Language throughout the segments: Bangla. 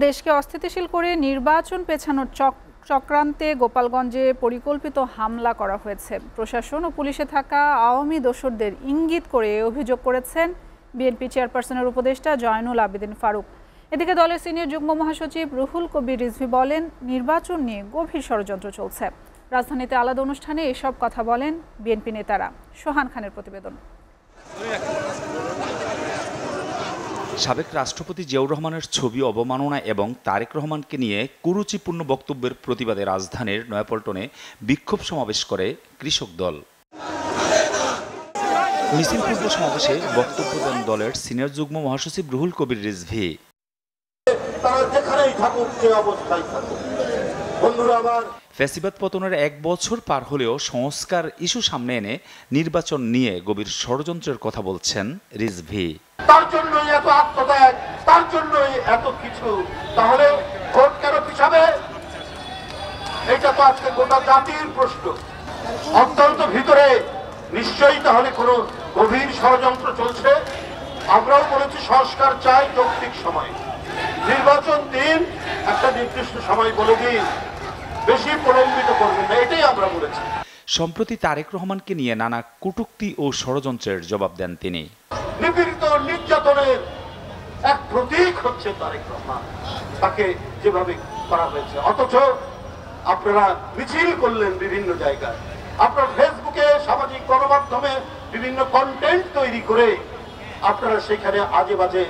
দেশকে অস্থিতিশীল করে নির্বাচন পেছানোর চক্রান্তে গোপালগঞ্জে পরিকল্পিত হামলা করা হয়েছে। প্রশাসন ও পুলিশে থাকা আওয়ামী দোসরদের ইঙ্গিত করে অভিযোগ করেছেন বিএনপি চেয়ারপারসনের উপদেষ্টা জয়নুল আবেদিন ফারুক। এদিকে দলের সিনিয়র যুগ্ম মহাসচিব রুহুল কবির রিজভী বলেন, নির্বাচন নিয়ে গভীর ষড়যন্ত্র চলছে। রাজধানীতে আলাদা অনুষ্ঠানে এসব কথা বলেন বিএনপি নেতারা। সোহান খানের প্রতিবেদন। সাবেক রাষ্ট্রপতি জিয়াউর রহমানের ছবি অবমাননা এবং তারেক রহমানকে নিয়ে কুরুচিপূর্ণ বক্তব্যের প্রতিবাদে রাজধানীর নয়াপল্টনে বিক্ষোভ সমাবেশ করে কৃষক দল। মিছিল পূর্ব সমাবেশে বক্তব্য দেন দলের সিনিয়র যুগ্ম মহাসচিব রুহুল কবির রিজভী। ফ্যাসিবাদ পতনের 1 বছর পার হলেও সংস্কার ইস্যু সামনে এনে নির্বাচন নিয়ে গভীর ষড়যন্ত্রের কথা বলছেন রিজভী। তার জন্যই এত আত্মত্যাগ, তার জন্যই এত কিছু। তাহলে ভোট কেন পিছাবে? এটা তো আজকে গোটা জাতির প্রশ্ন। অত্যন্ত ভিতরে নিশ্চয়ই তাহলে কোনো গভীর ষড়যন্ত্র চলছে। আমরাও বলেছি সংস্কার চাই যৌক্তিক সময়, নির্বাচন দিন, একটা নির্দিষ্ট সময় বলে দিন, বেশি প্রলম্বিত করবেন না, এটাই আমরা বলেছি। সম্প্রতি তারেক রহমানকে নিয়ে নানা কটূক্তি ও ষড়যন্ত্রের জবাব দেন তিনি। নিপীড়িত নির্যাতনের এক প্রতীক হচ্ছে তারেক রহমান, তাকে যেভাবে করা হয়েছে। অথচ আপনারা মিছিল করলেন বিভিন্ন জায়গায়, আপনার ফেসবুকে, সামাজিক গণমাধ্যমে বিভিন্ন কন্টেন্ট তৈরি করে আপনারা সেখানে আজে বাজে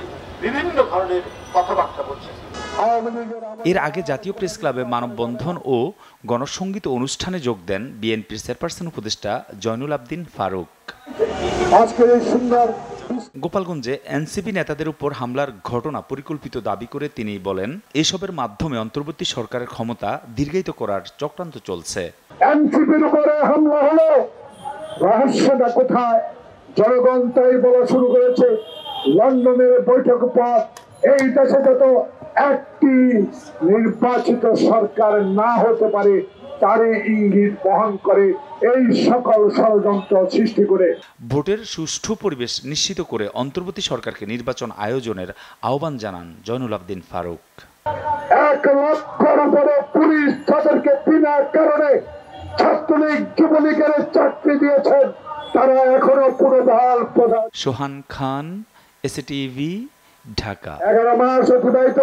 বিভিন্ন ধরনের কথাবার্তা বলছেন। এর আগে জাতীয় প্রেস ক্লাবে মানববন্ধন ও গণসংগীত অনুষ্ঠানে যোগ দেন বিএনপির চেয়ারপারসন উপদেষ্টা জয়নুল আবেদিন ফারুক। গোপালগঞ্জে এনসিপি নেতাদের উপর হামলার ঘটনা পরিকল্পিত দাবি করে তিনি বলেন, এসবের মাধ্যমে অন্তর্বর্তী সরকারের ক্ষমতা দীর্ঘায়িত করার চক্রান্ত চলছে। এনসিপির উপরে হামলা হলো, রহস্যটা কোথায়? জনগণ তাই বলা শুরু করেছে। লন্ডনের বৈঠক পর এই দেশে যত একটি নির্বাচিত সরকার না হতে পারে তারই ইঙ্গিত বহন করে এই সকল ষড়যন্ত্র সৃষ্টি করে ভোটের সুষ্ঠু পরিবেশ নিশ্চিত করে অন্তর্বর্তী সরকারকে নির্বাচন আয়োজনের আহ্বান জানান জয়নুল আবেদিন ফারুক। 1 লক্ষের উপরে পুলিশ তাদেরকে বিনা কারণে ছাত্রলীগ যুবলীগের চাকরি দিয়েছেন, তারা এখনো পুনর্বহাল প্রধান। সোহান খান, এসএটিভি, ঢাকা। 11 মাস অতিবাহিত